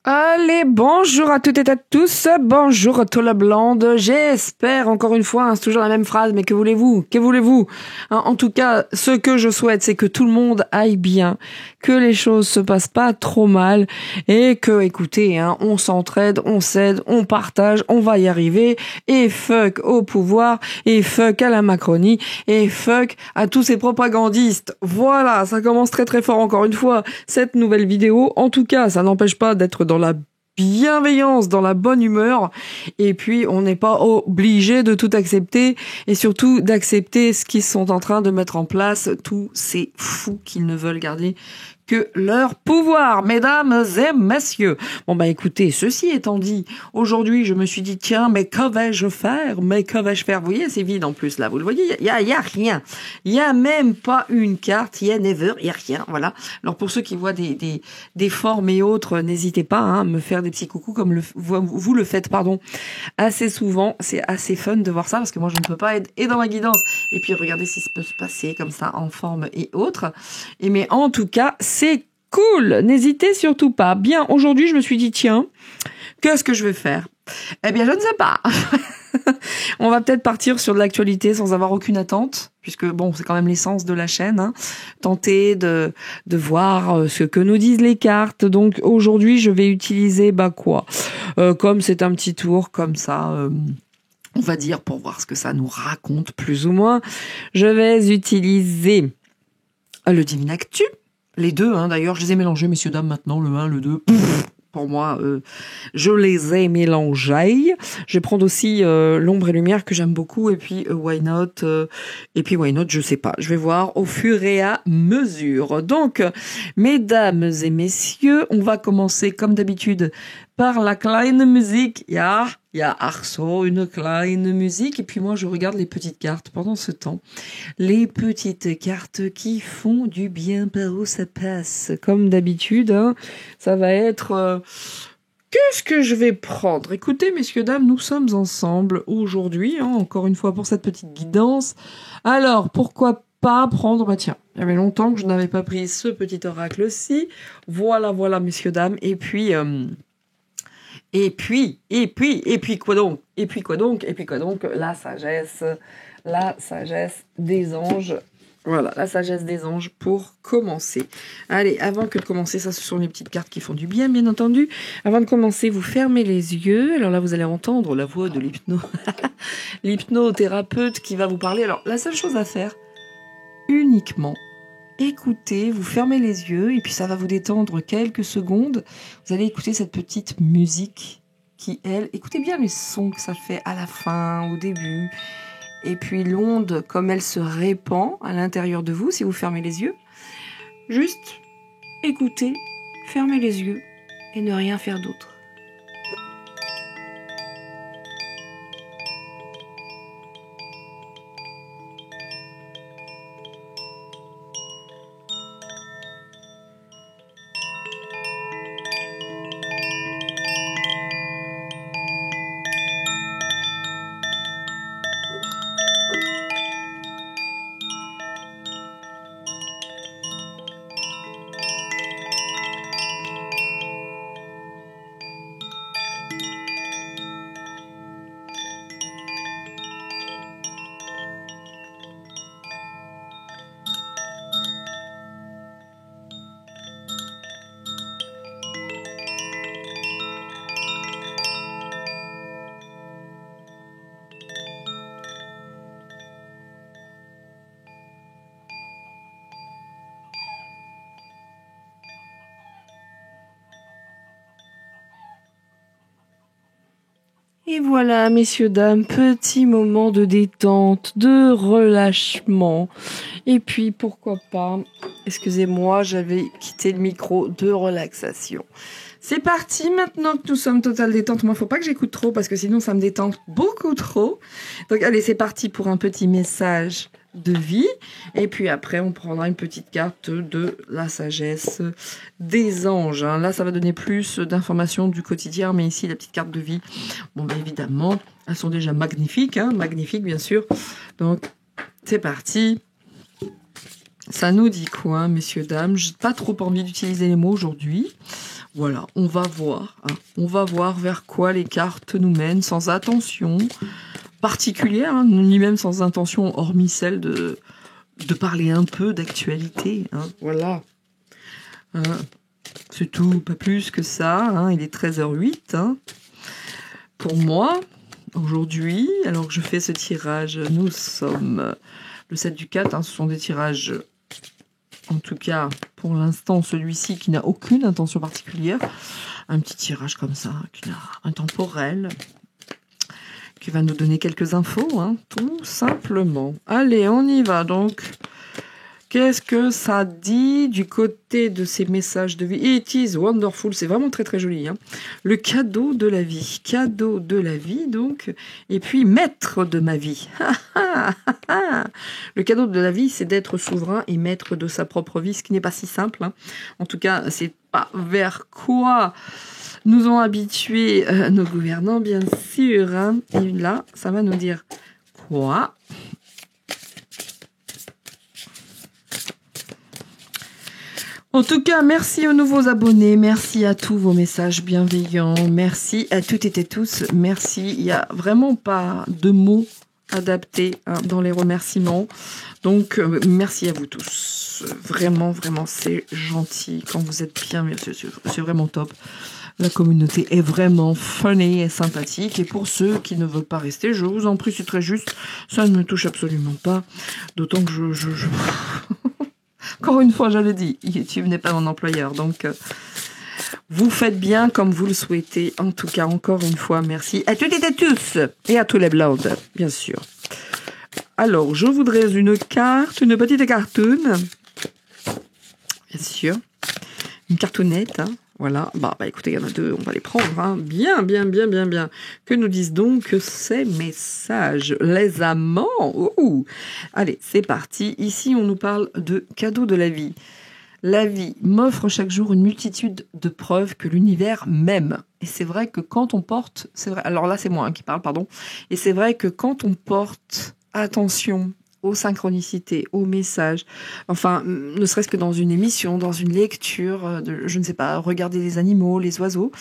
Allez, bonjour à toutes et à tous, bonjour à tout la blonde, j'espère, encore une fois, hein, c'est toujours la même phrase, mais que voulez-vous, hein, en tout cas, ce que je souhaite, c'est que tout le monde aille bien, que les choses se passent pas trop mal, et que, écoutez, hein, on s'entraide, on s'aide, on partage, on va y arriver, et fuck au pouvoir, et fuck à la Macronie, et fuck à tous ces propagandistes. Voilà, ça commence très très fort encore une fois, cette nouvelle vidéo, en tout cas, ça n'empêche pas d'être dans la bienveillance, dans la bonne humeur, et puis on n'est pas obligé de tout accepter, et surtout d'accepter ce qu'ils sont en train de mettre en place, tous ces fous qu'ils ne veulent garder que leur pouvoir, mesdames et messieurs. Bon bah écoutez, ceci étant dit, aujourd'hui je me suis dit tiens, mais que vais-je faire? Vous voyez, c'est vide en plus là, vous le voyez, il y a rien. Il y a même pas une carte, il y a never, il y a rien, voilà. Alors pour ceux qui voient des formes et autres, n'hésitez pas hein, à me faire des petits coucous comme vous le faites assez souvent. C'est assez fun de voir ça parce que moi je ne peux pas être et dans ma guidance et puis regardez ce qui peut se passer comme ça en forme et autres. Et mais en tout cas, c'est cool. N'hésitez surtout pas. Bien, aujourd'hui, je me suis dit, tiens, qu'est-ce que je vais faire? Eh bien, je ne sais pas. On va peut-être partir sur de l'actualité sans avoir aucune attente, puisque bon, c'est quand même l'essence de la chaîne. Hein. Tenter de voir ce que nous disent les cartes. Donc aujourd'hui, je vais utiliser quoi comme c'est un petit tour comme ça. On va dire pour voir ce que ça nous raconte plus ou moins. Je vais utiliser le Divinactu. Les deux, hein, d'ailleurs, je les ai mélangés, messieurs, dames, maintenant, le 1, le 2. Pour moi, je les ai mélangés. Je vais prendre aussi l'ombre et lumière que j'aime beaucoup, et puis why not, je sais pas. Je vais voir au fur et à mesure. Donc, mesdames et messieurs, on va commencer comme d'habitude par la kleine musique. Il y a Arso, une kleine musique, et puis moi je regarde les petites cartes pendant ce temps. Les petites cartes qui font du bien par où ça passe. Comme d'habitude, hein, ça va être... Qu'est-ce que je vais prendre? Écoutez, messieurs, dames, nous sommes ensemble aujourd'hui, hein, encore une fois pour cette petite guidance. Alors, pourquoi pas prendre... tiens, il y avait longtemps que je n'avais pas pris ce petit oracle-ci. Voilà, messieurs, dames, et puis quoi donc? La sagesse des anges. Voilà, la sagesse des anges pour commencer. Allez, avant que de commencer, ça ce sont les petites cartes qui font du bien entendu. Avant de commencer, vous fermez les yeux. Alors là, vous allez entendre la voix de l'hypnothérapeute qui va vous parler. Alors, la seule chose à faire, uniquement, écoutez, vous fermez les yeux et puis ça va vous détendre quelques secondes. Vous allez écouter cette petite musique qui, elle, écoutez bien les sons que ça fait à la fin, au début. Et puis l'onde, comme elle se répand à l'intérieur de vous, si vous fermez les yeux. Juste écoutez, fermez les yeux et ne rien faire d'autre. Et voilà, messieurs, dames, petit moment de détente, de relâchement. Et puis, pourquoi pas, excusez-moi, j'avais quitté le micro, de relaxation. C'est parti, maintenant que nous sommes total détente. Moi, faut pas que j'écoute trop, parce que sinon, ça me détend beaucoup trop. Donc, allez, c'est parti pour un petit message de vie. Et puis après, on prendra une petite carte de la sagesse des anges. Hein. Là, ça va donner plus d'informations du quotidien, mais ici, la petite carte de vie, bon, bien évidemment, elles sont déjà magnifiques, hein, magnifiques, bien sûr. Donc, c'est parti. Ça nous dit quoi, messieurs, dames? J'ai pas trop envie d'utiliser les mots aujourd'hui. Voilà, on va voir. Hein. On va voir vers quoi les cartes nous mènent, sans attention particulière, hein, ni même sans intention, hormis celle de parler un peu d'actualité. Hein. Voilà. Hein. C'est tout, pas plus que ça. Hein. Il est 13h08. Hein. Pour moi, aujourd'hui, alors que je fais ce tirage, nous sommes le 7 du 4. Hein, ce sont des tirages... En tout cas, pour l'instant, celui-ci qui n'a aucune intention particulière. Un petit tirage comme ça, qui n'a intemporel, qui va nous donner quelques infos, hein, tout simplement. Allez, on y va donc. Qu'est-ce que ça dit du côté de ces messages de vie? It is wonderful, c'est vraiment très très joli. Hein. Le cadeau de la vie. Cadeau de la vie, donc. Et puis, maître de ma vie. Le cadeau de la vie, c'est d'être souverain et maître de sa propre vie, ce qui n'est pas si simple. Hein. En tout cas, c'est pas vers quoi nous ont habitués nos gouvernants, bien sûr. Hein. Et là, ça va nous dire quoi? En tout cas, merci aux nouveaux abonnés, merci à tous vos messages bienveillants, merci à toutes et tous, merci. Il n'y a vraiment pas de mots adaptés hein, dans les remerciements, donc merci à vous tous. Vraiment, vraiment, c'est gentil quand vous êtes bien, c'est vraiment top. La communauté est vraiment funny et sympathique. Et pour ceux qui ne veulent pas rester, je vous en prie, c'est très juste. Ça ne me touche absolument pas. D'autant que je... Encore une fois, je le dis, YouTube n'est pas mon employeur. Donc, vous faites bien comme vous le souhaitez. En tout cas, encore une fois, merci à toutes et à tous. Et à tous les blondes, bien sûr. Alors, je voudrais une carte, une petite cartoon. Bien sûr. Une cartonnette, hein. Voilà, bah écoutez, il y en a deux, on va les prendre. Hein. Bien. Que nous disent donc ces messages? Les amants. Ouh. Allez, c'est parti. Ici, on nous parle de cadeaux de la vie. La vie m'offre chaque jour une multitude de preuves que l'univers m'aime. Et c'est vrai que quand on porte... c'est vrai, alors là, c'est moi qui parle, pardon. Et c'est vrai que quand on porte attention aux synchronicités, aux messages, enfin, ne serait-ce que dans une émission, dans une lecture, je ne sais pas, regarder les animaux, les oiseaux,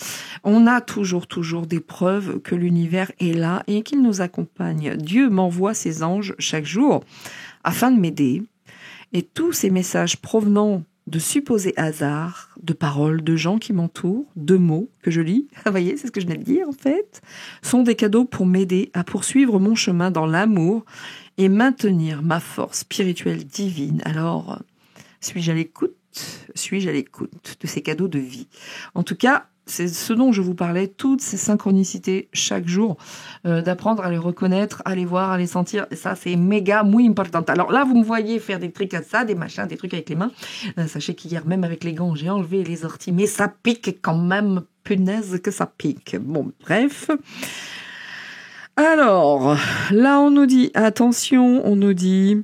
on a toujours des preuves que l'univers est là et qu'il nous accompagne. Dieu m'envoie ses anges chaque jour afin de m'aider. Et tous ces messages provenant de supposés hasards, de paroles, de gens qui m'entourent, de mots que je lis, vous voyez, c'est ce que je venais de dire en fait, sont des cadeaux pour m'aider à poursuivre mon chemin dans l'amour et maintenir ma force spirituelle divine. Alors, suis-je à l'écoute de ces cadeaux de vie? En tout cas, c'est ce dont je vous parlais, toutes ces synchronicités chaque jour, d'apprendre à les reconnaître, à les voir, à les sentir. Et ça, c'est méga, muy important. Alors là, vous me voyez faire des trucs à ça, des machins, des trucs avec les mains. Sachez qu'hier, même avec les gants, j'ai enlevé les orties, mais ça pique quand même, punaise que ça pique. Bon, bref. Alors, là, on nous dit, attention, on nous dit,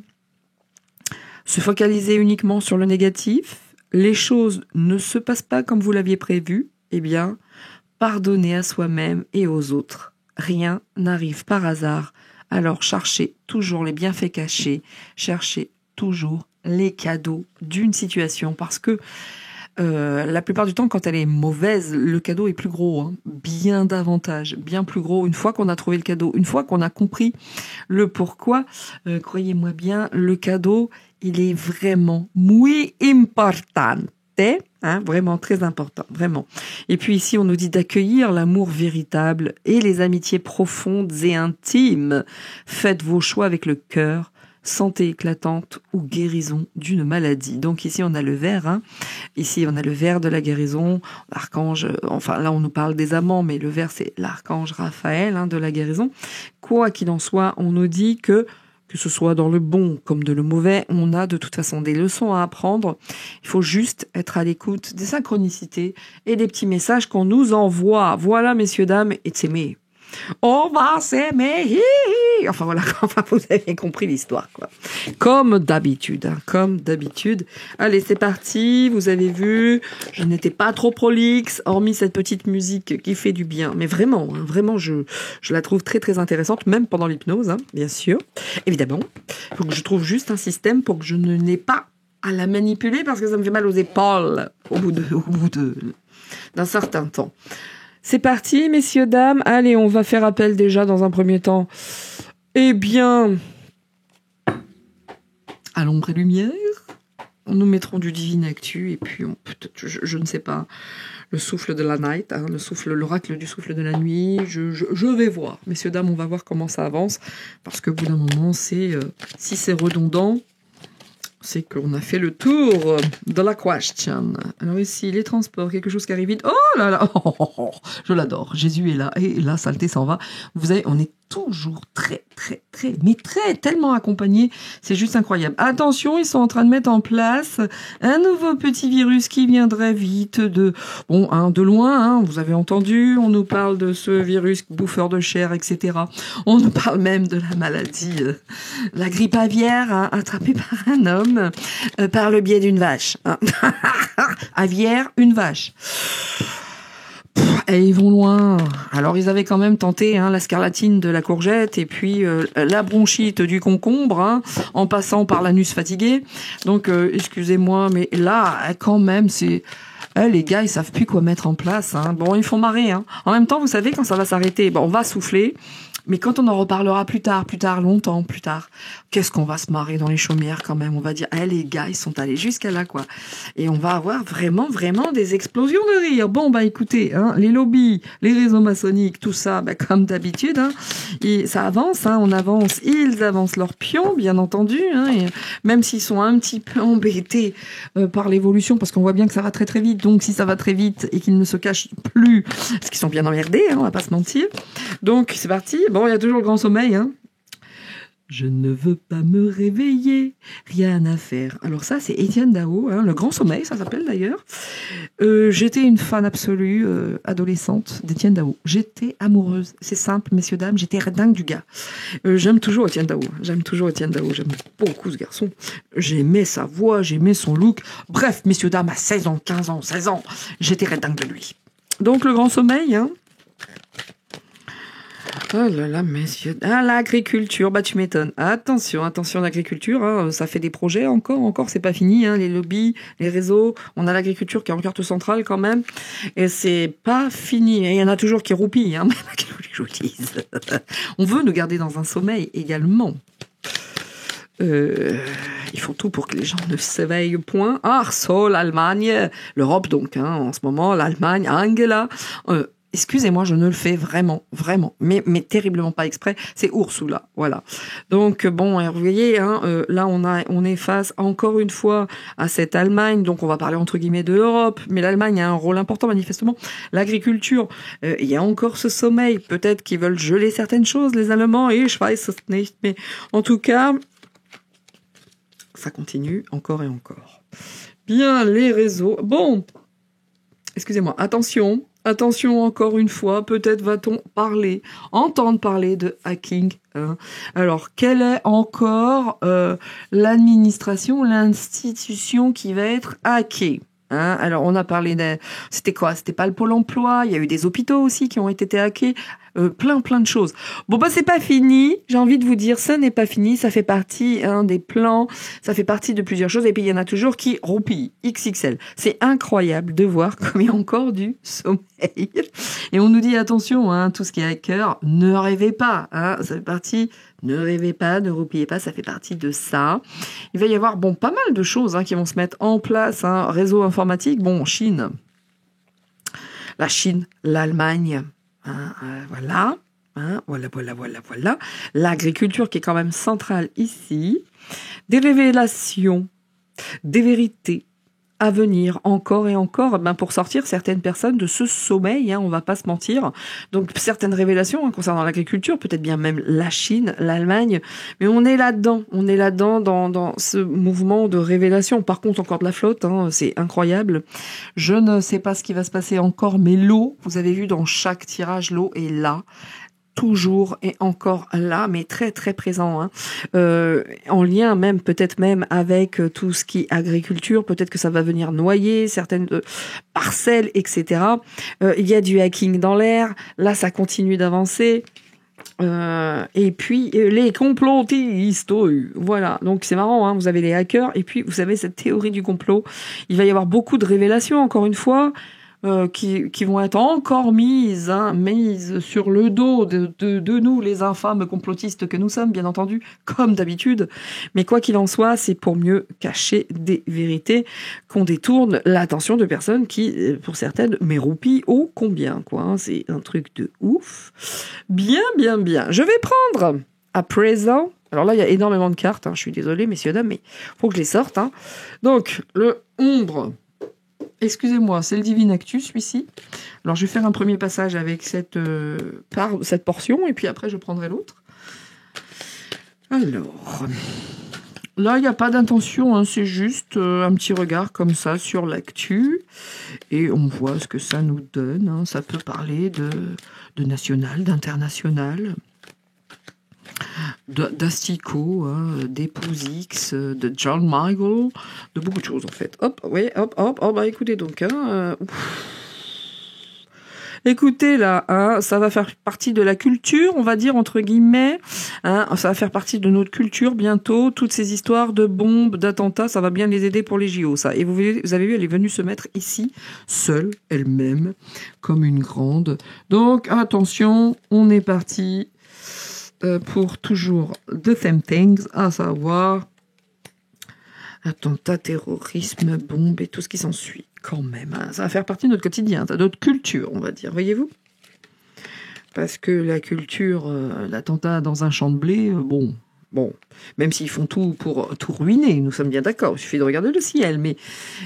se focaliser uniquement sur le négatif, les choses ne se passent pas comme vous l'aviez prévu, eh bien, pardonnez à soi-même et aux autres. Rien n'arrive par hasard, alors cherchez toujours les bienfaits cachés, cherchez toujours les cadeaux d'une situation, parce que la plupart du temps, quand elle est mauvaise, le cadeau est plus gros, hein, bien davantage, bien plus gros. Une fois qu'on a trouvé le cadeau, une fois qu'on a compris le pourquoi, croyez-moi bien, le cadeau, il est vraiment muy importante. Hein, vraiment très important, vraiment. Et puis ici, on nous dit d'accueillir l'amour véritable et les amitiés profondes et intimes. Faites vos choix avec le cœur. Santé éclatante ou guérison d'une maladie. Donc ici on a le ver, hein. Ici on a le ver de la guérison, l'archange, enfin là on nous parle des amants, mais le ver c'est l'archange Raphaël hein, de la guérison. Quoi qu'il en soit, on nous dit que ce soit dans le bon comme de le mauvais, on a de toute façon des leçons à apprendre. Il faut juste être à l'écoute des synchronicités et des petits messages qu'on nous envoie. Voilà messieurs, dames, et s'aimer. On va s'aimer, hi, hi. Enfin voilà, enfin, vous avez compris l'histoire quoi. Comme d'habitude, hein, comme d'habitude. Allez, c'est parti. Vous avez vu, je n'étais pas trop prolixe, hormis cette petite musique qui fait du bien. Mais vraiment, hein, vraiment, je la trouve très très intéressante, même pendant l'hypnose, hein, bien sûr. Évidemment, il faut que je trouve juste un système pour que je n'ai pas à la manipuler parce que ça me fait mal aux épaules au bout d'un certain temps. C'est parti, messieurs, dames. Allez, on va faire appel déjà dans un premier temps. Eh bien, à l'ombre et lumière, nous mettrons du Divine Actu et puis peut-être, je ne sais pas, le souffle de la night, hein, l'oracle du souffle de la nuit. Je vais voir, messieurs, dames, on va voir comment ça avance parce qu'au bout d'un moment, si c'est redondant, c'est qu'on a fait le tour de la question. Alors ici, les transports, quelque chose qui arrive vite. Oh là là, je l'adore. Jésus est là et la saleté s'en va. Vous savez, on est toujours tellement accompagnés. C'est juste incroyable. Attention, ils sont en train de mettre en place un nouveau petit virus qui viendrait vite de loin. Hein, vous avez entendu, on nous parle de ce virus bouffeur de chair, etc. On nous parle même de la maladie, la grippe aviaire, hein, attrapée par un homme par le biais d'une vache. Hein. Aviaire, une vache. Et ils vont loin. Alors ils avaient quand même tenté la scarlatine de la courgette et puis la bronchite du concombre, hein, en passant par l'anus fatigué. Donc excusez-moi, mais là quand même c'est les gars ils savent plus quoi mettre en place. Hein. Bon, ils font marrer. Hein. En même temps, vous savez quand ça va s'arrêter, on va souffler. Mais quand on en reparlera plus tard, longtemps plus tard, qu'est-ce qu'on va se marrer dans les chaumières quand même. On va dire, les gars, ils sont allés jusqu'à là, quoi. Et on va avoir vraiment des explosions de rire. Bon, écoutez, hein, les lobbies, les réseaux maçonniques, tout ça, comme d'habitude, hein, et ça avance, hein, on avance. Ils avancent leurs pions, bien entendu, hein, et même s'ils sont un petit peu embêtés par l'évolution, parce qu'on voit bien que ça va très très vite. Donc, si ça va très vite et qu'ils ne se cachent plus, parce qu'ils sont bien emmerdés, hein, on va pas se mentir. Donc, c'est parti. Bon, il y a toujours le grand sommeil, hein. Je ne veux pas me réveiller, rien à faire. Alors ça, c'est Étienne Dao, hein, le grand sommeil, ça s'appelle d'ailleurs. J'étais une fan absolue, adolescente, d'Étienne Dao. J'étais amoureuse, c'est simple, messieurs, dames, j'étais dingue du gars. J'aime toujours Étienne Dao, j'aime beaucoup ce garçon. J'aimais sa voix, j'aimais son look. Bref, messieurs, dames, à 16 ans, 15 ans, 16 ans, j'étais dingue de lui. Donc le grand sommeil, hein. Oh là là, messieurs. L'agriculture, tu m'étonnes. Attention, l'agriculture, hein, ça fait des projets encore, c'est pas fini, hein, les lobbies, les réseaux. On a l'agriculture qui est en carte centrale quand même. Et c'est pas fini. Et il y en a toujours qui roupillent, hein. Je vous dise. On veut nous garder dans un sommeil également. Ils font tout pour que les gens ne s'éveillent point. l'Allemagne, l'Europe donc, hein, en ce moment, l'Allemagne, Angela. Excusez-moi, je ne le fais vraiment, mais terriblement pas exprès. C'est Ursula, voilà. Donc bon, vous voyez, hein, là on est face encore une fois à cette Allemagne. Donc on va parler entre guillemets de l'Europe, mais l'Allemagne a un rôle important manifestement. L'agriculture, il y a encore ce sommeil. Peut-être qu'ils veulent geler certaines choses, les Allemands. Et je weiß es nicht, mais en tout cas, ça continue encore et encore. Bien, les réseaux. Bon, excusez-moi. Attention encore une fois, peut-être va-t-on entendre parler de hacking. Hein. Alors, quelle est encore l'institution qui va être hackée? Hein, alors, on a parlé c'était quoi? C'était pas le Pôle emploi. Il y a eu des hôpitaux aussi qui ont été hackés. Plein de choses. Bon, c'est pas fini. J'ai envie de vous dire, ça n'est pas fini. Ça fait partie des plans. Ça fait partie de plusieurs choses. Et puis, il y en a toujours qui roupillent. XXL. C'est incroyable de voir comme il y a encore du sommeil. Et on nous dit, attention, hein, tout ce qui est hacker, ne rêvez pas. Hein, ça fait partie... Ne rêvez pas, ne roupillez pas, ça fait partie de ça. Il va y avoir pas mal de choses qui vont se mettre en place. Hein. Réseau informatique, Chine. La Chine, l'Allemagne, voilà. Hein, voilà. L'agriculture qui est quand même centrale ici. Des révélations, des vérités à venir encore et encore, pour sortir certaines personnes de ce sommeil, hein, on va pas se mentir. Donc certaines révélations concernant l'agriculture, peut-être bien même la Chine, l'Allemagne, mais on est là-dedans dans ce mouvement de révélation. Par contre, encore de la flotte, hein, c'est incroyable. Je ne sais pas ce qui va se passer encore, mais l'eau, vous avez vu dans chaque tirage, l'eau est là. Toujours et encore là, mais très très présent, hein. En lien peut-être même avec tout ce qui est agriculture, peut-être que ça va venir noyer certaines parcelles, etc. Il y a du hacking dans l'air, là ça continue d'avancer. Et puis les complotistes, voilà. Donc c'est marrant, hein, vous avez les hackers et puis vous avez cette théorie du complot. Il va y avoir beaucoup de révélations, encore une fois, qui vont être encore mises sur le dos de nous, les infâmes complotistes que nous sommes, bien entendu, comme d'habitude. Mais quoi qu'il en soit, c'est pour mieux cacher des vérités qu'on détourne l'attention de personnes qui, pour certaines, m'éroupillent ô combien, quoi. Hein, c'est un truc de ouf. Bien. Je vais prendre, à présent... Alors là, il y a énormément de cartes, hein, je suis désolée, messieurs, dames, mais faut que je les sorte. Hein. Donc, le ombre... Excusez-moi, c'est le Divine Actu, celui-ci. Alors, je vais faire un premier passage avec cette portion, et puis après, je prendrai l'autre. Alors, là, il n'y a pas d'intention, hein, c'est juste un petit regard comme ça sur l'actu, et on voit ce que ça nous donne. Hein. Ça peut parler de national, d'international, d'Astico, hein, d'Epousix, de John Michael, de beaucoup de choses en fait. Hop, bah écoutez donc, hein, écoutez là, hein, ça va faire partie de la culture, on va dire entre guillemets, hein, ça va faire partie de notre culture bientôt, toutes ces histoires de bombes, d'attentats, ça va bien les aider pour les JO, ça. Et vous avez vu, elle est venue se mettre ici, seule, elle-même, comme une grande. Donc attention, on est parti. Pour toujours the same things, à savoir attentats, terrorisme, bombes et tout ce qui s'ensuit. Quand même, hein. Ça va faire partie de notre quotidien, de notre culture, on va dire, voyez-vous. Parce que la culture, l'attentat dans un champ de blé, bon, même s'ils font tout pour tout ruiner, nous sommes bien d'accord, il suffit de regarder le ciel,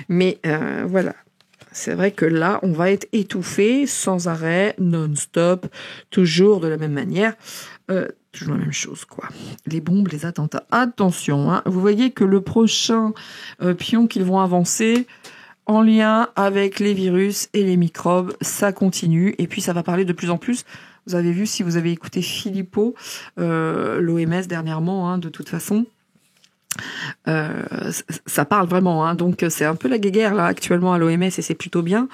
mais voilà. C'est vrai que là, on va être étouffé, sans arrêt, non-stop, toujours de la même manière. Toujours la même chose, quoi. Les bombes, les attentats. Attention, hein, vous voyez que le prochain pion qu'ils vont avancer, en lien avec les virus et les microbes, ça continue. Et puis, ça va parler de plus en plus. Vous avez vu, si vous avez écouté Philippot, l'OMS dernièrement, hein, de toute façon, ça parle vraiment, hein, donc c'est un peu la guéguerre là actuellement à l'OMS et c'est plutôt bien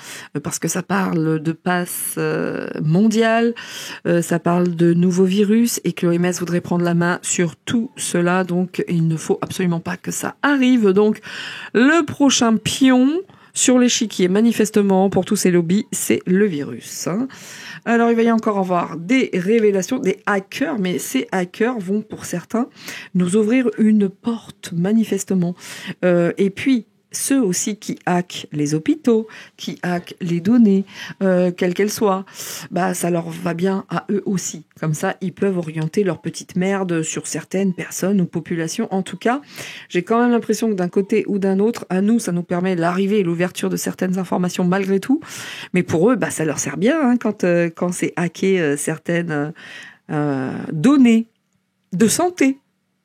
parce que ça parle de passe mondiale, ça parle de nouveaux virus et que l'OMS voudrait prendre la main sur tout cela, donc il ne faut absolument pas que ça arrive. Donc le prochain pion sur l'échiquier, manifestement, pour tous ces lobbies, c'est le virus. Hein. Alors, il va y encore avoir des révélations, des hackers, mais ces hackers vont, pour certains, nous ouvrir une porte, manifestement. Et puis, ceux aussi qui hackent les hôpitaux, qui hackent les données, quelles qu'elles soient, bah ça leur va bien à eux aussi. Comme ça, ils peuvent orienter leur petite merde sur certaines personnes ou populations. En tout cas, j'ai quand même l'impression que d'un côté ou d'un autre, à nous, ça nous permet l'arrivée et l'ouverture de certaines informations malgré tout. Mais pour eux, bah ça leur sert bien hein, quand c'est hacker certaines données de santé.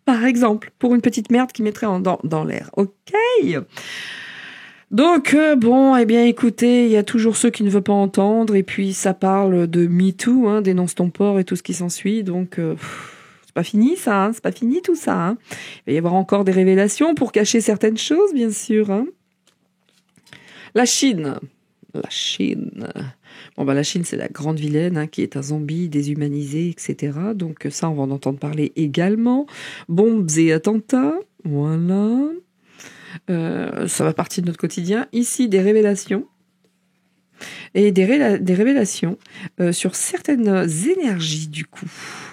Par exemple, pour une petite merde qui mettrait dans l'air. Ok. Donc, bon, eh bien, écoutez, il y a toujours ceux qui ne veulent pas entendre, et puis ça parle de MeToo, hein, dénonce ton port et tout ce qui s'ensuit, donc c'est pas fini ça, hein, c'est pas fini tout ça. Hein. Il va y avoir encore des révélations pour cacher certaines choses, bien sûr. Hein. La Chine. Bon, la Chine, c'est la grande vilaine, hein, qui est un zombie déshumanisé, etc. Donc ça, on va en entendre parler également. Bombes et attentats, voilà. Ça va partie de notre quotidien. Ici, des révélations. Et des révélations sur certaines énergies, du coup.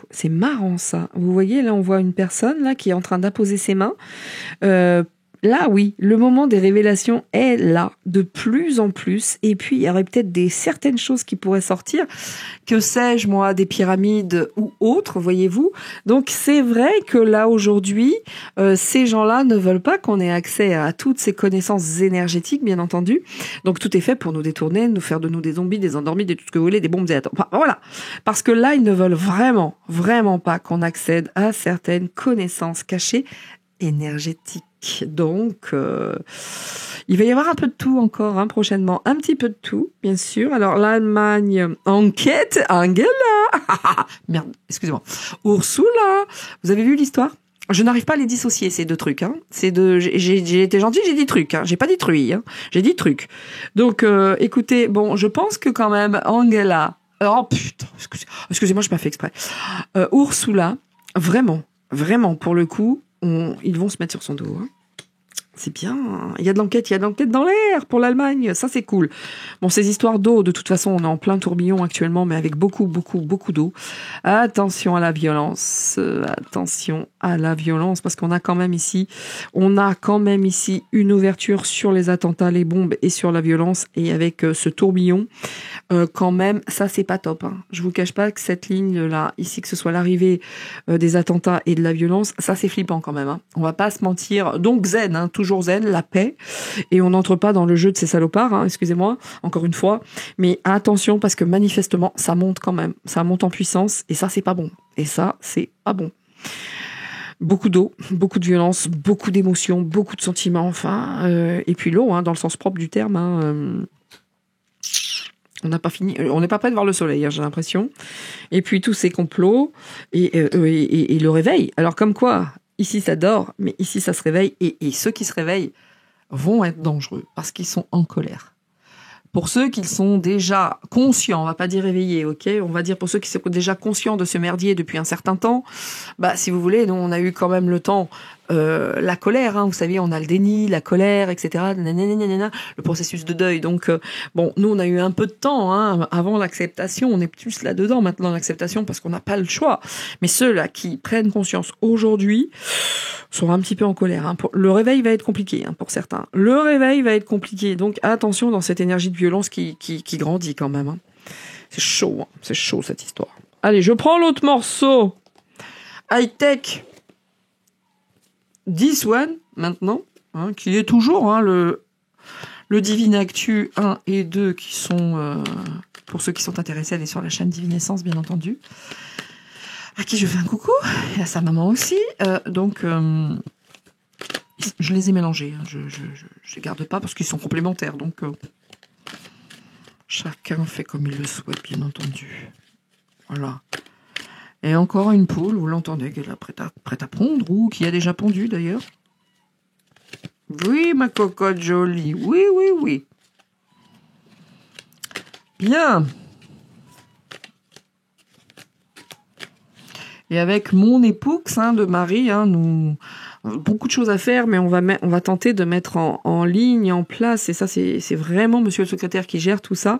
C'est marrant, ça. Vous voyez, là, on voit une personne là qui est en train d'apposer ses mains. Là, oui, le moment des révélations est là, de plus en plus. Et puis, il y aurait peut-être certaines choses qui pourraient sortir. Que sais-je, moi, des pyramides ou autres, voyez-vous. Donc, c'est vrai que là, aujourd'hui, ces gens-là ne veulent pas qu'on ait accès à toutes ces connaissances énergétiques, bien entendu. Donc, tout est fait pour nous détourner, nous faire de nous des zombies, des endormis, tout ce que vous voulez, des bombes et attentats. Enfin, voilà. Parce que là, ils ne veulent vraiment, vraiment pas qu'on accède à certaines connaissances cachées énergétiques. Donc, il va y avoir un peu de tout encore hein, prochainement. Un petit peu de tout, bien sûr. Alors, l'Allemagne enquête Angela. Merde, excusez-moi. Ursula. Vous avez vu l'histoire ? Je n'arrive pas à les dissocier, ces deux trucs. Hein. J'ai été gentille, j'ai dit truc. Hein. J'ai pas dit truie. Hein. J'ai dit truc. Donc, écoutez, bon, je pense que quand même, Angela Oh putain, excusez-moi, je pas fait exprès. Ursula, vraiment, vraiment, pour le coup, ils vont se mettre sur son dos. Hein. C'est bien. Il y a de l'enquête dans l'air pour l'Allemagne. Ça, c'est cool. Bon, ces histoires d'eau, de toute façon, on est en plein tourbillon actuellement, mais avec beaucoup, beaucoup, beaucoup d'eau. Attention à la violence. Attention à la violence, parce qu'on a quand même ici une ouverture sur les attentats, les bombes et sur la violence. Et avec ce tourbillon, quand même, ça, c'est pas top. Hein. Je vous cache pas que cette ligne-là, ici, que ce soit l'arrivée des attentats et de la violence, ça, c'est flippant quand même. Hein. On va pas se mentir. Donc, zen, hein, toujours zen, la paix, et on n'entre pas dans le jeu de ces salopards, hein, excusez-moi, encore une fois, mais attention parce que manifestement, ça monte quand même, ça monte en puissance, et ça, c'est pas bon. Et ça, c'est pas bon. Beaucoup d'eau, beaucoup de violence, beaucoup d'émotions, beaucoup de sentiments, enfin, et puis l'eau, hein, dans le sens propre du terme, hein, on n'a pas fini, on n'est pas prêt de voir le soleil, hein, j'ai l'impression. Et puis tous ces complots, et le réveil. Alors comme quoi, ici, ça dort, mais ici, ça se réveille. Et ceux qui se réveillent vont être dangereux parce qu'ils sont en colère. Pour ceux qui sont déjà conscients, on va pas dire réveillés, ok, on va dire pour ceux qui sont déjà conscients de ce merdier depuis un certain temps, bah si vous voulez, nous on a eu quand même le temps, la colère, hein, vous savez, on a le déni, la colère, etc. Nanana, le processus de deuil. Donc bon, nous on a eu un peu de temps hein, avant l'acceptation, on est plus là-dedans maintenant l'acceptation parce qu'on n'a pas le choix. Mais ceux-là qui prennent conscience aujourd'hui sont un petit peu en colère. Hein. Le réveil va être compliqué hein, pour certains. Le réveil va être compliqué. Donc attention dans cette énergie de violence qui grandit quand même. Hein. C'est chaud cette histoire. Allez, je prends l'autre morceau. High Tech. This One, maintenant, hein, qui est toujours hein, le Divine Actu 1 et 2 qui sont, pour ceux qui sont intéressés, aller sur la chaîne Divine Essence, bien entendu. À qui je fais un coucou, et à sa maman aussi. Donc, je les ai mélangés. Hein. Je les garde pas parce qu'ils sont complémentaires. Donc, chacun fait comme il le souhaite, bien entendu. Voilà. Et encore une poule, vous l'entendez, qu'elle est prête à pondre, ou qui a déjà pondu, d'ailleurs. Oui, ma cocotte jolie. Oui, oui, oui. Bien. Et avec mon époux, hein, de Marie, hein, nous beaucoup de choses à faire, mais on va tenter de mettre en ligne, en place, et ça c'est vraiment monsieur le secrétaire qui gère tout ça,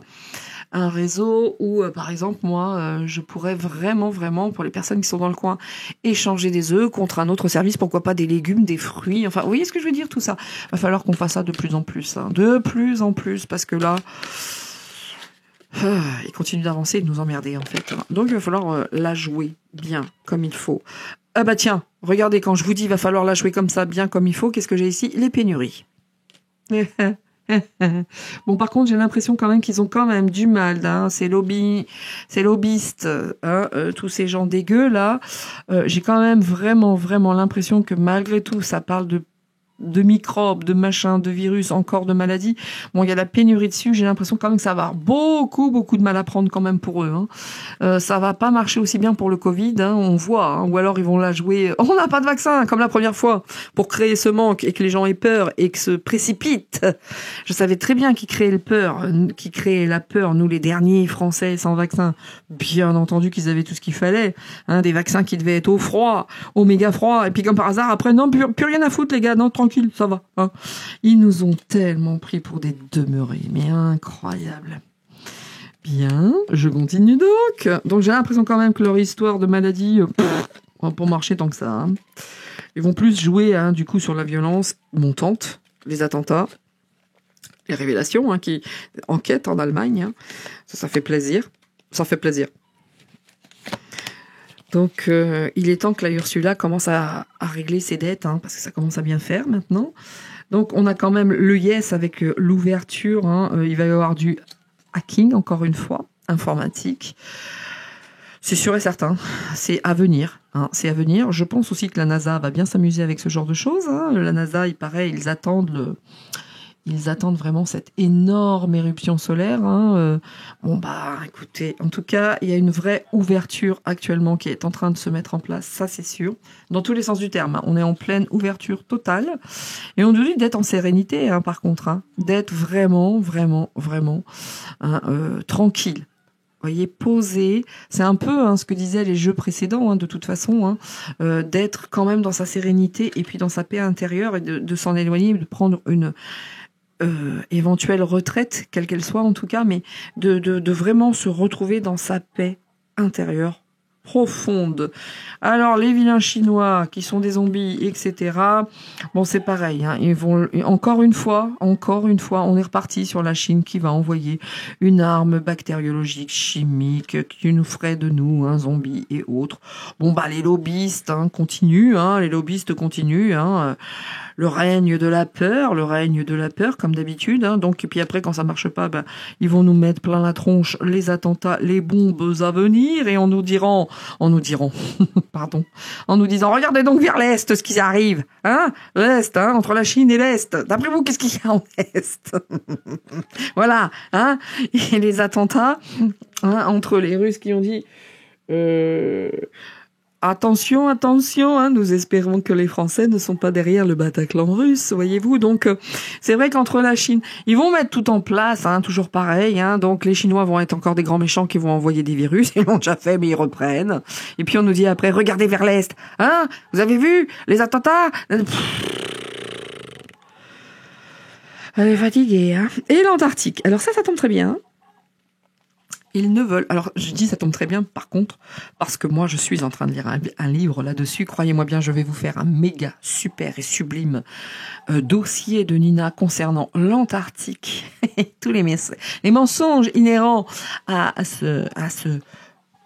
un réseau où, par exemple, moi, je pourrais vraiment, pour les personnes qui sont dans le coin, échanger des œufs contre un autre service, pourquoi pas des légumes, des fruits, enfin, vous voyez ce que je veux dire, tout ça. Va falloir qu'on fasse ça de plus en plus, hein, de plus en plus, parce que là, il continue d'avancer et de nous emmerder, en fait. Donc, il va falloir la jouer bien, comme il faut. Ah bah tiens, regardez, quand je vous dis il va falloir la jouer comme ça, bien comme il faut, qu'est-ce que j'ai ici? Les pénuries. Bon, par contre, j'ai l'impression quand même qu'ils ont quand même du mal, hein, ces lobbyistes, hein, tous ces gens dégueux, là. J'ai quand même vraiment l'impression que malgré tout, ça parle de microbes, de machins, de virus, encore de maladies. Bon, il y a la pénurie dessus, j'ai l'impression quand même que ça va avoir beaucoup de mal à prendre quand même pour eux. Hein. Ça va pas marcher aussi bien pour le Covid, hein, on voit. Hein, ou alors ils vont la jouer, on n'a pas de vaccin, comme la première fois, pour créer ce manque et que les gens aient peur et que se précipitent. Je savais très bien qui créait la peur, nous les derniers Français sans vaccin. Bien entendu qu'ils avaient tout ce qu'il fallait. Hein, des vaccins qui devaient être au froid, au méga froid, et puis comme par hasard, après, non, plus rien à foutre les gars, non, tranquille, ça va. Hein. Ils nous ont tellement pris pour des demeurés, mais incroyable. Bien, je continue donc. Donc j'ai l'impression quand même que leur histoire de maladie, pour marcher tant que ça. Hein. Ils vont plus jouer hein, du coup sur la violence montante, les attentats, les révélations, hein, qui enquêtent en Allemagne. Hein. Ça fait plaisir. Ça fait plaisir. Donc, il est temps que la Ursula commence à régler ses dettes, hein, parce que ça commence à bien faire maintenant. Donc, on a quand même le yes avec l'ouverture. Hein, il va y avoir du hacking, encore une fois, informatique. C'est sûr et certain, c'est à venir. Hein, c'est à venir. Je pense aussi que la NASA va bien s'amuser avec ce genre de choses. Hein. La NASA, il paraît, ils attendent vraiment cette énorme éruption solaire. Hein. Bon, bah, écoutez, en tout cas, il y a une vraie ouverture actuellement qui est en train de se mettre en place, ça c'est sûr, dans tous les sens du terme. Hein. On est en pleine ouverture totale. Et on nous dit d'être en sérénité, hein, par contre, hein, d'être vraiment hein, tranquille. voyez, poser. C'est un peu ce que disaient les jeux précédents, de toute façon, d'être quand même dans sa sérénité et puis dans sa paix intérieure et de s'en éloigner, de prendre une éventuelle retraite, quelle qu'elle soit en tout cas, mais de vraiment se retrouver dans sa paix intérieure profonde. Alors les vilains chinois qui sont des zombies, etc. Bon, c'est pareil. Ils vont encore une fois, on est reparti sur la Chine qui va envoyer une arme bactériologique, chimique, qui nous ferait de nous un zombie et autres. Bon les lobbyistes continuent. Les lobbyistes continuent. Le règne de la peur, comme d'habitude. Donc, et puis après, quand ça marche pas, ils vont nous mettre plein la tronche les attentats, les bombes à venir, et en nous disant, regardez donc vers l'Est ce qui arrive, l'Est, entre la Chine et l'Est. D'après vous, qu'est-ce qu'il y a en Est? Voilà, et les attentats, entre les Russes qui ont dit, attention, nous espérons que les Français ne sont pas derrière le Bataclan russe, voyez-vous. Donc, c'est vrai qu'entre la Chine, ils vont mettre tout en place, toujours pareil. Donc, les Chinois vont être encore des grands méchants qui vont envoyer des virus. Ils l'ont déjà fait, mais ils reprennent. Et puis, on nous dit après, regardez vers l'Est. Vous avez vu les attentats? Elle est fatiguée, Et l'Antarctique. Alors ça tombe très bien. Ils ne veulent... Alors, je dis ça tombe très bien, par contre, parce que moi, je suis en train de lire un livre là-dessus. Croyez-moi bien, je vais vous faire un méga, super et sublime dossier de Nina concernant l'Antarctique. Tous les mensonges inhérents à ce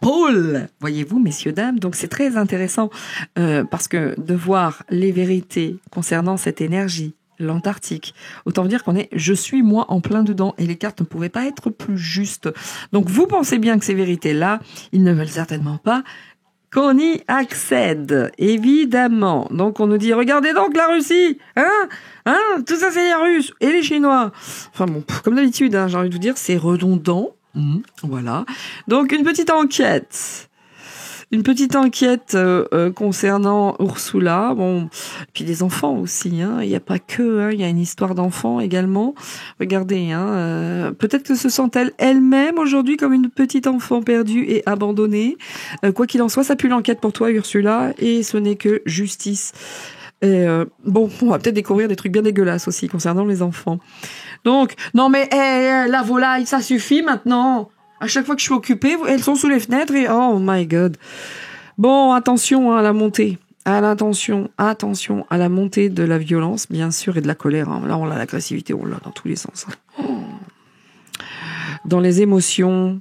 pôle, voyez-vous, messieurs, dames. Donc, c'est très intéressant parce que de voir les vérités concernant cette énergie, l'Antarctique. Autant dire je suis moi en plein dedans et les cartes ne pouvaient pas être plus justes. Donc vous pensez bien que ces vérités-là, ils ne veulent certainement pas qu'on y accède, évidemment. Donc on nous dit, regardez donc la Russie, tout ça c'est les Russes et les Chinois. Enfin bon, comme d'habitude, j'ai envie de vous dire, c'est redondant. Voilà. Donc une petite enquête concernant Ursula. Bon, puis les enfants aussi. Il n'y a pas que. Il y a une histoire d'enfants également. Regardez. Peut-être que se sent-elle elle-même aujourd'hui comme une petite enfant perdue et abandonnée. Quoi qu'il en soit, ça pue l'enquête pour toi, Ursula, et ce n'est que justice. Et on va peut-être découvrir des trucs bien dégueulasses aussi concernant les enfants. Donc, non mais la volaille, ça suffit maintenant. À chaque fois que je suis occupée, elles sont sous les fenêtres et oh my god. Bon, attention à la montée. Attention à la montée de la violence, bien sûr, et de la colère. Là, on a l'agressivité, on l'a dans tous les sens. Dans les émotions,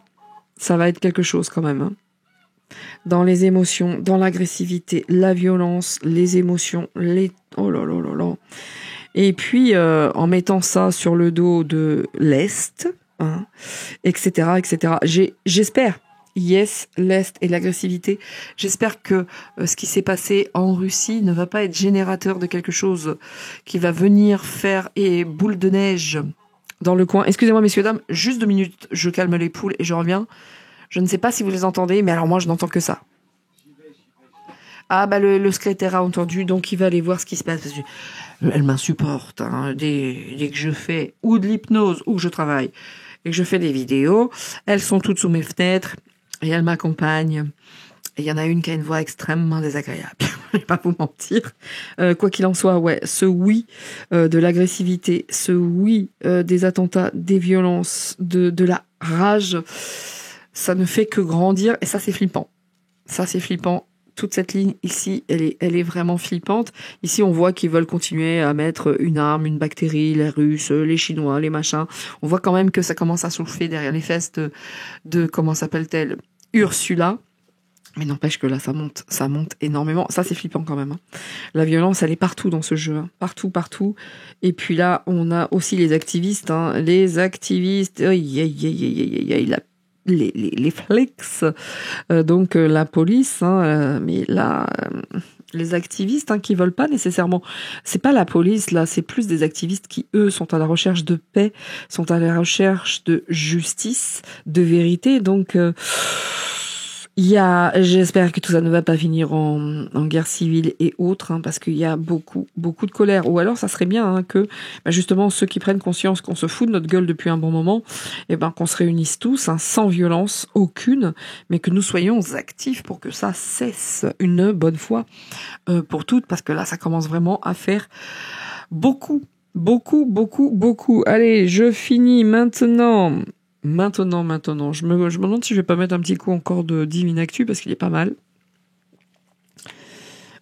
ça va être quelque chose quand même. Dans les émotions, dans l'agressivité, la violence, les émotions, oh là là là là. Et puis, en mettant ça sur le dos de l'Est, etc., etc. J'espère, l'Est et l'agressivité, j'espère que ce qui s'est passé en Russie ne va pas être générateur de quelque chose qui va venir faire boule de neige dans le coin. Excusez-moi, messieurs, dames, juste 2 minutes, je calme les poules et je reviens. Je ne sais pas si vous les entendez, mais alors moi, je n'entends que ça. Le secrétaire a entendu, donc il va aller voir ce qui se passe. Parce que elle m'insupporte, dès que je fais ou de l'hypnose ou que je travaille et que je fais des vidéos, elles sont toutes sous mes fenêtres et elles m'accompagnent. Et il y en a une qui a une voix extrêmement désagréable. Je vais pas vous mentir. Quoi qu'il en soit, ce oui de l'agressivité, ce oui des attentats, des violences, de la rage, ça ne fait que grandir et ça c'est flippant. Ça c'est flippant. Toute cette ligne ici, elle est vraiment flippante. Ici, on voit qu'ils veulent continuer à mettre une arme, une bactérie, les Russes, les Chinois, les machins. On voit quand même que ça commence à souffler derrière les fesses de comment s'appelle-t-elle, Ursula. Mais n'empêche que là, ça monte énormément. Ça, c'est flippant quand même. La violence, elle est partout dans ce jeu. Partout. Et puis là, on a aussi les activistes. Les activistes, les flics, donc la police, mais là, les activistes qui veulent pas nécessairement, c'est pas la police là, c'est plus des activistes qui eux sont à la recherche de paix, sont à la recherche de justice, de vérité, donc J'espère que tout ça ne va pas finir en guerre civile et autres, hein, parce qu'il y a beaucoup de colère. Ou alors, ça serait bien hein, que, justement, ceux qui prennent conscience qu'on se fout de notre gueule depuis un bon moment, qu'on se réunisse tous, hein, sans violence aucune, mais que nous soyons actifs pour que ça cesse une bonne fois pour toutes, parce que là, ça commence vraiment à faire beaucoup. Allez, je finis maintenant. Je me demande si je vais pas mettre un petit coup encore de Divine Actu parce qu'il est pas mal.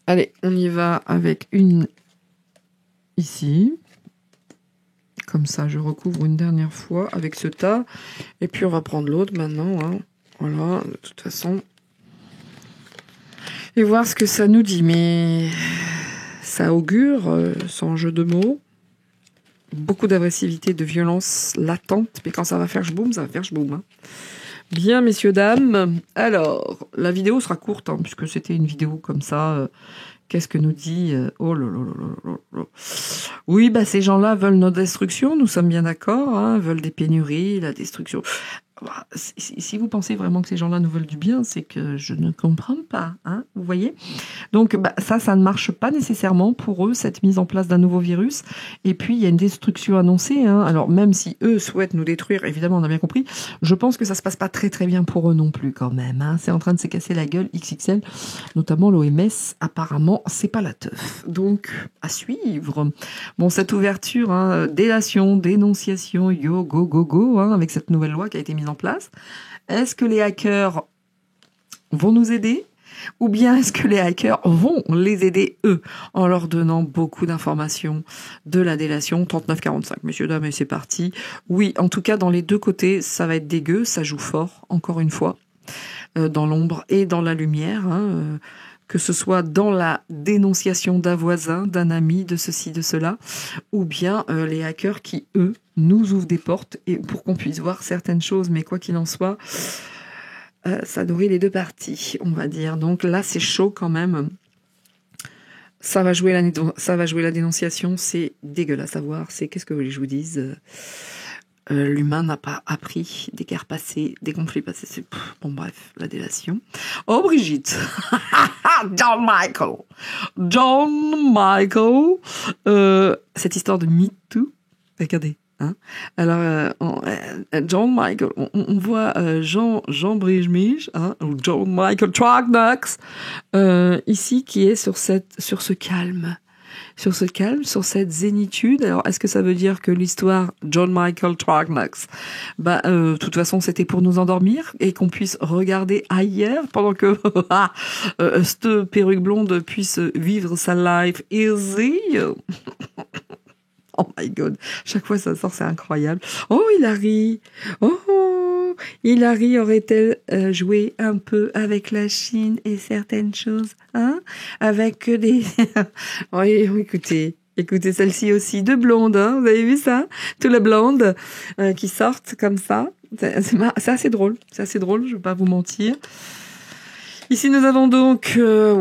Allez, on y va avec une ici. Comme ça, je recouvre une dernière fois avec ce tas. Et puis, on va prendre l'autre maintenant. Hein. Voilà, de toute façon. Et voir ce que ça nous dit. Mais ça augure, sans jeu de mots. Beaucoup d'agressivité, de violence latente, mais quand ça va faire chboum, ça va faire chboum. Hein. Bien, messieurs, dames. Alors, la vidéo sera courte, hein, puisque c'était une vidéo comme ça. Qu'est-ce que nous dit oh là là là là. Oui, ces gens-là veulent notre destruction, nous sommes bien d'accord, hein, veulent des pénuries, la destruction. Si vous pensez vraiment que ces gens-là nous veulent du bien, c'est que je ne comprends pas, hein, vous voyez. Donc ça ne marche pas nécessairement pour eux, cette mise en place d'un nouveau virus. Et puis il y a une destruction annoncée. Hein. Alors même si eux souhaitent nous détruire, évidemment on a bien compris, je pense que ça se passe pas très très bien pour eux non plus quand même. Hein. C'est en train de se casser la gueule XXL, notamment l'OMS. Apparemment c'est pas la teuf. Donc à suivre. Bon, cette ouverture, hein, délation, dénonciation, yo go go go, hein, avec cette nouvelle loi qui a été mise en place. Est-ce que les hackers vont nous aider ou bien est-ce que les hackers vont les aider eux en leur donnant beaucoup d'informations de la délation 3945, messieurs, dames, et c'est parti. Oui, en tout cas, dans les deux côtés, ça va être dégueu, ça joue fort, encore une fois, dans l'ombre et dans la lumière, hein, que ce soit dans la dénonciation d'un voisin, d'un ami, de ceci, de cela, ou bien les hackers qui, eux, nous ouvrent des portes et pour qu'on puisse voir certaines choses, mais quoi qu'il en soit, ça nourrit les deux parties, on va dire. Donc là, c'est chaud quand même. Ça va jouer la dénonciation, c'est dégueulasse à voir. C'est, qu'est-ce que vous voulez que je vous dise l'humain n'a pas appris des guerres passées, des conflits passés. Bon, bref, la délation. Oh, Brigitte. John Michael. Cette histoire de Me Too. Regardez. Hein. Alors, John Michael, on voit Jean Brigemich, hein, ou John Michael Tragnux, ici, qui est sur ce calme, sur cette zénitude. Alors, est-ce que ça veut dire que l'histoire John Michael Tragnux, de toute façon, c'était pour nous endormir et qu'on puisse regarder ailleurs pendant que cette perruque blonde puisse vivre sa life easy? Oh my god, chaque fois ça sort, c'est incroyable. Oh, Hilary aurait-elle joué un peu avec la Chine et certaines choses, hein? Avec des... oui, écoutez celle-ci aussi, de blonde, hein? Vous avez vu ça? Tout les blondes qui sortent comme ça. C'est assez drôle, je vais pas vous mentir. Ici, nous avons donc, tout le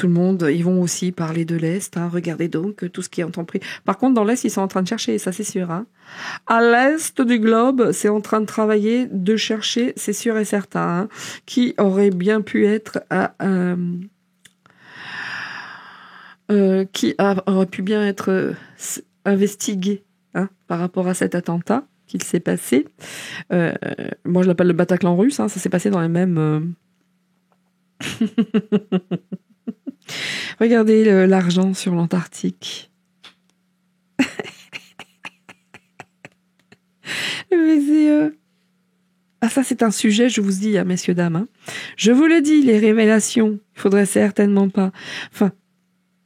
monde, ils vont aussi parler de l'Est, hein, regardez donc tout ce qui est en train de pris. Par contre, dans l'Est, ils sont en train de chercher, ça c'est sûr, hein. À l'Est du globe, c'est en train de travailler, de chercher, c'est sûr et certain, hein, qui aurait bien pu être aurait pu bien être investigué, hein, par rapport à cet attentat qu'il s'est passé. Moi, je l'appelle le Bataclan russe. Hein, ça s'est passé dans les mêmes... Regardez l'argent sur l'Antarctique. Ah, ça, c'est un sujet, je vous dis, hein, messieurs, dames. Hein. Je vous le dis, les révélations, il faudrait certainement pas... Enfin,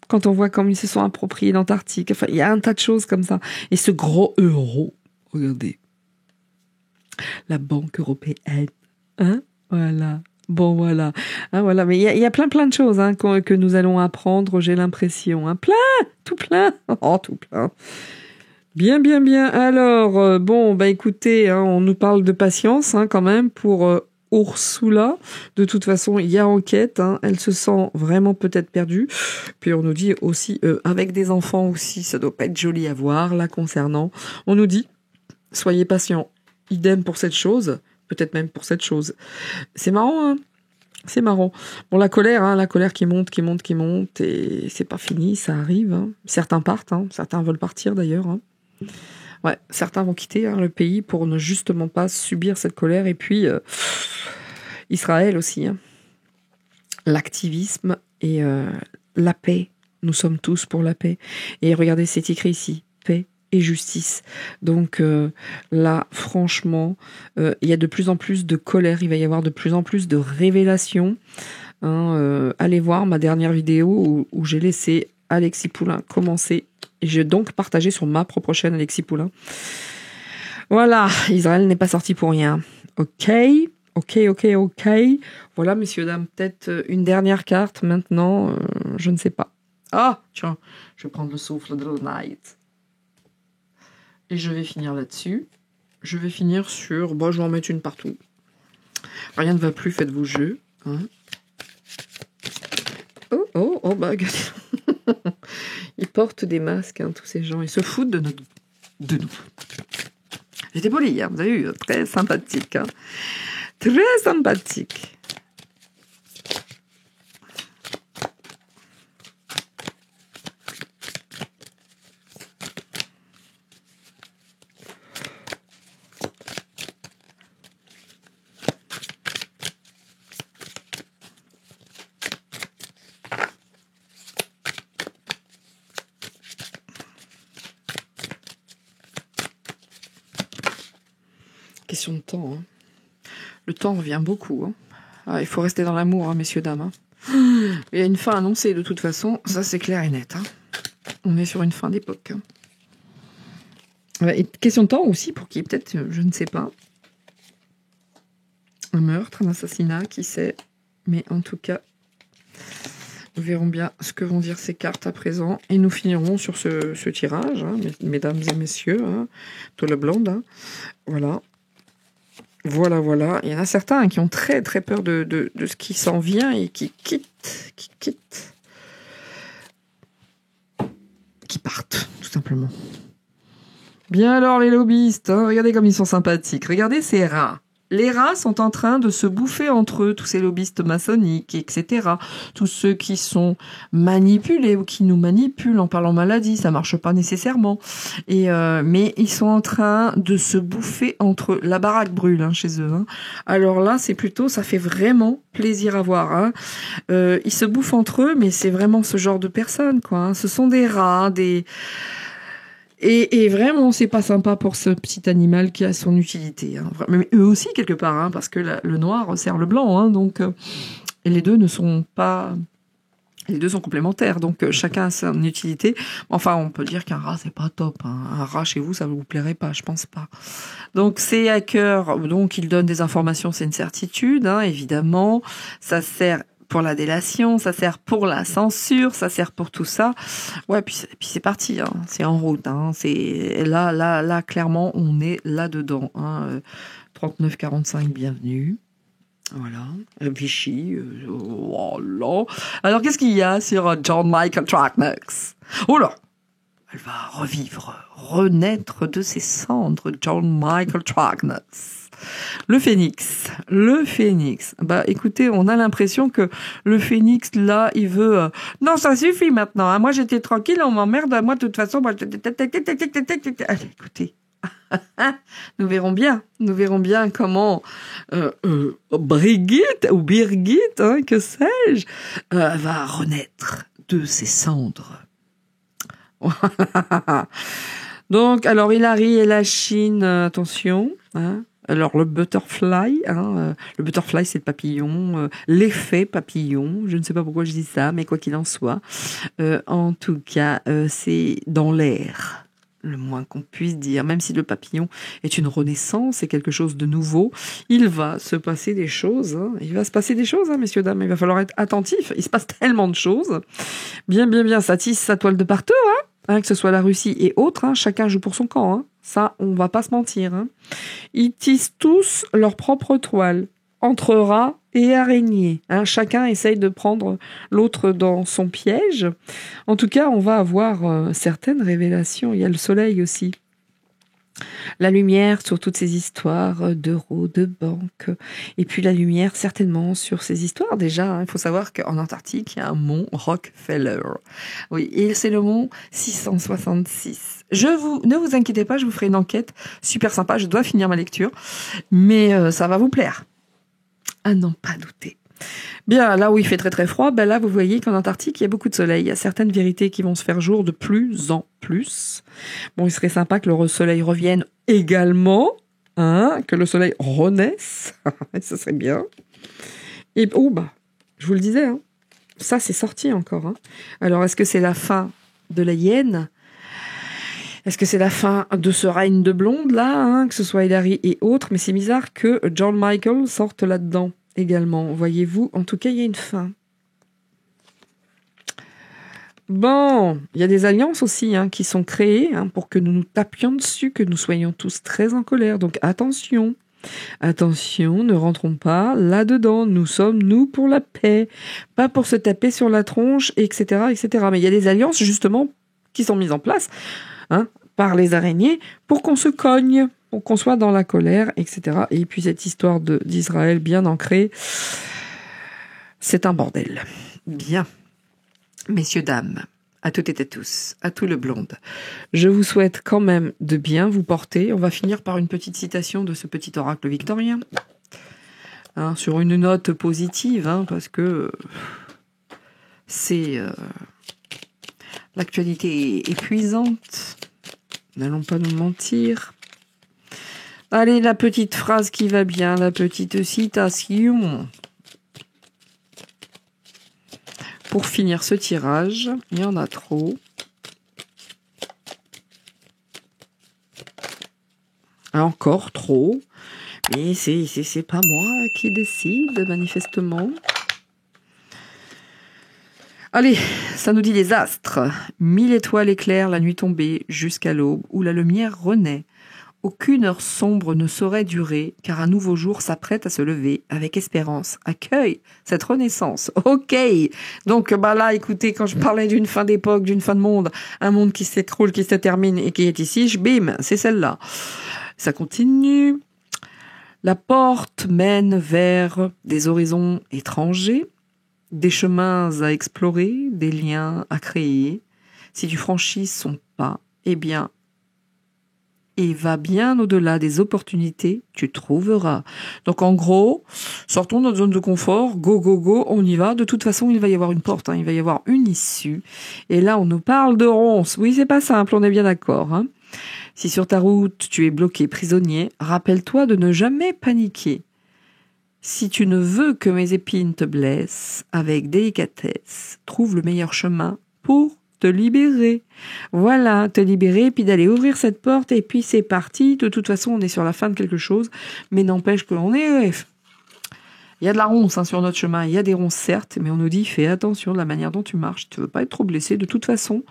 quand on voit comme ils se sont appropriés l'Antarctique, enfin, il y a un tas de choses comme ça. Et ce gros euro... Regardez. La Banque européenne. Hein? Voilà. Bon, voilà. Hein, voilà. Mais il y a plein de choses, hein, que nous allons apprendre, j'ai l'impression. Hein. Tout plein. Oh, tout plein. Bien. Alors, écoutez, hein, on nous parle de patience, hein, quand même, pour Ursula. De toute façon, il y a enquête, hein, elle se sent vraiment peut-être perdue. Puis on nous dit aussi, avec des enfants aussi, ça doit pas être joli à voir, là, concernant. On nous dit, soyez patients. Idem pour cette chose. peut-être même pour cette chose. C'est marrant, hein. C'est marrant. Bon, la colère qui monte, et c'est pas fini, ça arrive. Hein. Certains partent, hein. Certains veulent partir d'ailleurs. Hein. Ouais, certains vont quitter le pays pour ne justement pas subir cette colère. Et puis, Israël aussi. Hein. L'activisme et la paix. Nous sommes tous pour la paix. Et regardez, c'est écrit ici, paix et justice. Donc là, franchement, il y a de plus en plus de colère, il va y avoir de plus en plus de révélations. Hein, allez voir ma dernière vidéo où j'ai laissé Alexis Poulain commencer. Et j'ai donc partagé sur ma propre chaîne Alexis Poulain. Voilà, Israël n'est pas sorti pour rien. Ok. Voilà, messieurs, dames, peut-être une dernière carte maintenant, je ne sais pas. Ah, tiens, je vais prendre le souffle de The Night. Et je vais finir là-dessus. Je vais finir sur... Bon, je vais en mettre une partout. Rien ne va plus, faites-vous jeu. Hein. Oh, bah... Ils portent des masques, hein, tous ces gens. Ils se foutent de nous. J'étais polie, hein, vous avez vu, très sympathique. Hein. Très sympathique. Question de temps. Hein. Le temps revient beaucoup. Hein. Ah, il faut rester dans l'amour, hein, messieurs, dames. Hein. Il y a une fin annoncée de toute façon, ça c'est clair et net. Hein. On est sur une fin d'époque. Hein. Et question de temps aussi pour qui ait peut-être, je ne sais pas, un meurtre, un assassinat, qui sait. Mais en tout cas, nous verrons bien ce que vont dire ces cartes à présent. Et nous finirons sur ce tirage, hein, mesdames et messieurs, hein, tout le blonde. Hein. Voilà. Voilà. Il y en a certains qui ont très très peur de ce qui s'en vient et qui partent, tout simplement. Bien alors les lobbyistes, hein, regardez comme ils sont sympathiques. Regardez ces rats. Les rats sont en train de se bouffer entre eux, tous ces lobbyistes maçonniques, etc. Tous ceux qui sont manipulés ou qui nous manipulent en parlant maladie, ça marche pas nécessairement. Mais ils sont en train de se bouffer entre eux. La baraque brûle chez eux. Hein. Alors là, c'est plutôt, ça fait vraiment plaisir à voir. Hein. Ils se bouffent entre eux, mais c'est vraiment ce genre de personnes, quoi. Hein. Ce sont des rats, Et vraiment, c'est pas sympa pour ce petit animal qui a son utilité. Hein. Mais eux aussi, quelque part, hein, parce que le noir sert le blanc. Hein, donc, et les deux ne sont pas... Les deux sont complémentaires, donc chacun a son utilité. Enfin, on peut dire qu'un rat, c'est pas top. Hein. Un rat chez vous, ça vous plairait pas, je pense pas. Donc, ces hackers, donc, ils donnent des informations, c'est une certitude, hein, évidemment. Ça sert pour la délation, ça sert pour la censure, ça sert pour tout ça. Ouais, puis c'est parti, hein. C'est en route. Hein. C'est là, clairement, on est là-dedans. Hein. 3945, bienvenue. Voilà, Vichy, voilà. Alors, qu'est-ce qu'il y a sur John Michael Tracknex? Oh là, elle va renaître de ses cendres, John Michael Tracknex. Le phénix. Bah, écoutez, on a l'impression que le phénix, là, il veut... Non, ça suffit maintenant. Hein. Moi, j'étais tranquille, on m'emmerde. Moi, de toute façon... Allez, écoutez. Nous verrons bien comment Brigitte, hein, que sais-je, va renaître de ses cendres. Donc, alors, Hillary et la Chine, attention, hein. Alors, le butterfly, c'est le papillon, l'effet papillon, je ne sais pas pourquoi je dis ça, mais quoi qu'il en soit, en tout cas, c'est dans l'air, le moins qu'on puisse dire, même si le papillon est une renaissance, c'est quelque chose de nouveau, il va se passer des choses, hein, messieurs, dames, il va falloir être attentif, il se passe tellement de choses, bien, ça tisse sa toile de partout, hein, que ce soit la Russie et autres, hein, chacun joue pour son camp, hein. Ça, on va pas se mentir. Hein. Ils tissent tous leur propre toile, entre rats et araignées. Hein. Chacun essaye de prendre l'autre dans son piège. En tout cas, on va avoir certaines révélations. Il y a le soleil aussi. La lumière sur toutes ces histoires d'euros, de banques, et puis la lumière certainement sur ces histoires. Déjà, il faut savoir qu'en Antarctique, il y a un mont Rockefeller. Oui, et c'est le mont 666. Ne vous inquiétez pas, je vous ferai une enquête super sympa. Je dois finir ma lecture, mais ça va vous plaire. À n'en pas douter. Bien, là où il fait très très froid, là vous voyez qu'en Antarctique, il y a beaucoup de soleil. Il y a certaines vérités qui vont se faire jour de plus en plus. Bon, il serait sympa que le soleil revienne également, que le soleil renaisse. Ça serait bien. Et je vous le disais, ça c'est sorti encore. Alors, est-ce que c'est la fin de la hyène ? Est-ce que c'est la fin de ce règne de blonde là, que ce soit Hilary et autres ? Mais c'est bizarre que John Michael sorte là-dedans également, voyez-vous. En tout cas, il y a une fin. Bon, il y a des alliances aussi qui sont créées pour que nous nous tapions dessus, que nous soyons tous très en colère. Donc attention, ne rentrons pas là-dedans. Nous sommes, nous, pour la paix, pas pour se taper sur la tronche, etc., etc. Mais il y a des alliances, justement, qui sont mises en place par les araignées pour qu'on se cogne, pour qu'on soit dans la colère, etc. Et puis cette histoire d'Israël bien ancrée, c'est un bordel. Bien. Messieurs, dames, à toutes et à tous, à tout le blonde, je vous souhaite quand même de bien vous porter. On va finir par une petite citation de ce petit oracle victorien, sur une note positive, parce que c'est l'actualité est épuisante. N'allons pas nous mentir. Allez, la petite phrase qui va bien, la petite citation. Pour finir ce tirage, il y en a trop. Encore trop. Mais c'est pas moi qui décide, manifestement. Allez, ça nous dit les astres. 1000 étoiles éclairent la nuit tombée jusqu'à l'aube où la lumière renaît. Aucune heure sombre ne saurait durer, car un nouveau jour s'apprête à se lever avec espérance. Accueille cette renaissance. Ok. Donc, là, écoutez, quand je parlais d'une fin d'époque, d'une fin de monde, un monde qui s'écroule, qui se termine et qui est ici, bim, c'est celle-là. Ça continue. La porte mène vers des horizons étrangers, des chemins à explorer, des liens à créer. Si tu franchis son pas, et va bien au-delà des opportunités, tu trouveras. Donc en gros, sortons de notre zone de confort, go, on y va. De toute façon, il va y avoir une porte, il va y avoir une issue. Et là, on nous parle de ronces. Oui, c'est pas simple, on est bien d'accord. Si sur ta route, tu es bloqué, prisonnier, rappelle-toi de ne jamais paniquer. Si tu ne veux que mes épines te blessent, avec délicatesse, trouve le meilleur chemin pour te libérer. Voilà, te libérer, puis d'aller ouvrir cette porte, et puis c'est parti. De toute façon, on est sur la fin de quelque chose, mais n'empêche que l'on est... Il y a de la ronce sur notre chemin, il y a des ronces certes, mais on nous dit, fais attention de la manière dont tu marches, tu ne veux pas être trop blessé. De toute façon,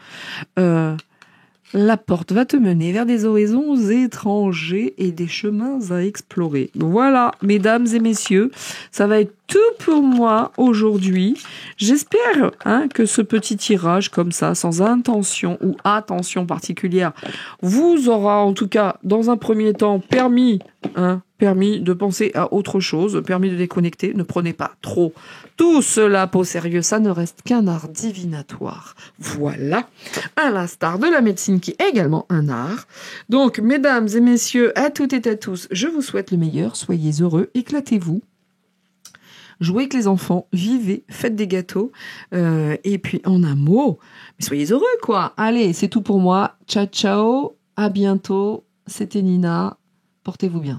la porte va te mener vers des horizons étrangers et des chemins à explorer. Voilà, mesdames et messieurs, ça va être tout pour moi aujourd'hui. J'espère que ce petit tirage comme ça, sans intention ou attention particulière, vous aura en tout cas, dans un premier temps, permis de penser à autre chose, permis de déconnecter. Ne prenez pas trop tout cela au sérieux, ça ne reste qu'un art divinatoire. Voilà, à l'instar de la médecine qui est également un art. Donc, mesdames et messieurs, à toutes et à tous, je vous souhaite le meilleur, soyez heureux, éclatez-vous. Jouez avec les enfants, vivez, faites des gâteaux, et puis en un mot, mais soyez heureux quoi. Allez, c'est tout pour moi. Ciao, ciao, à bientôt. C'était Nina, portez-vous bien.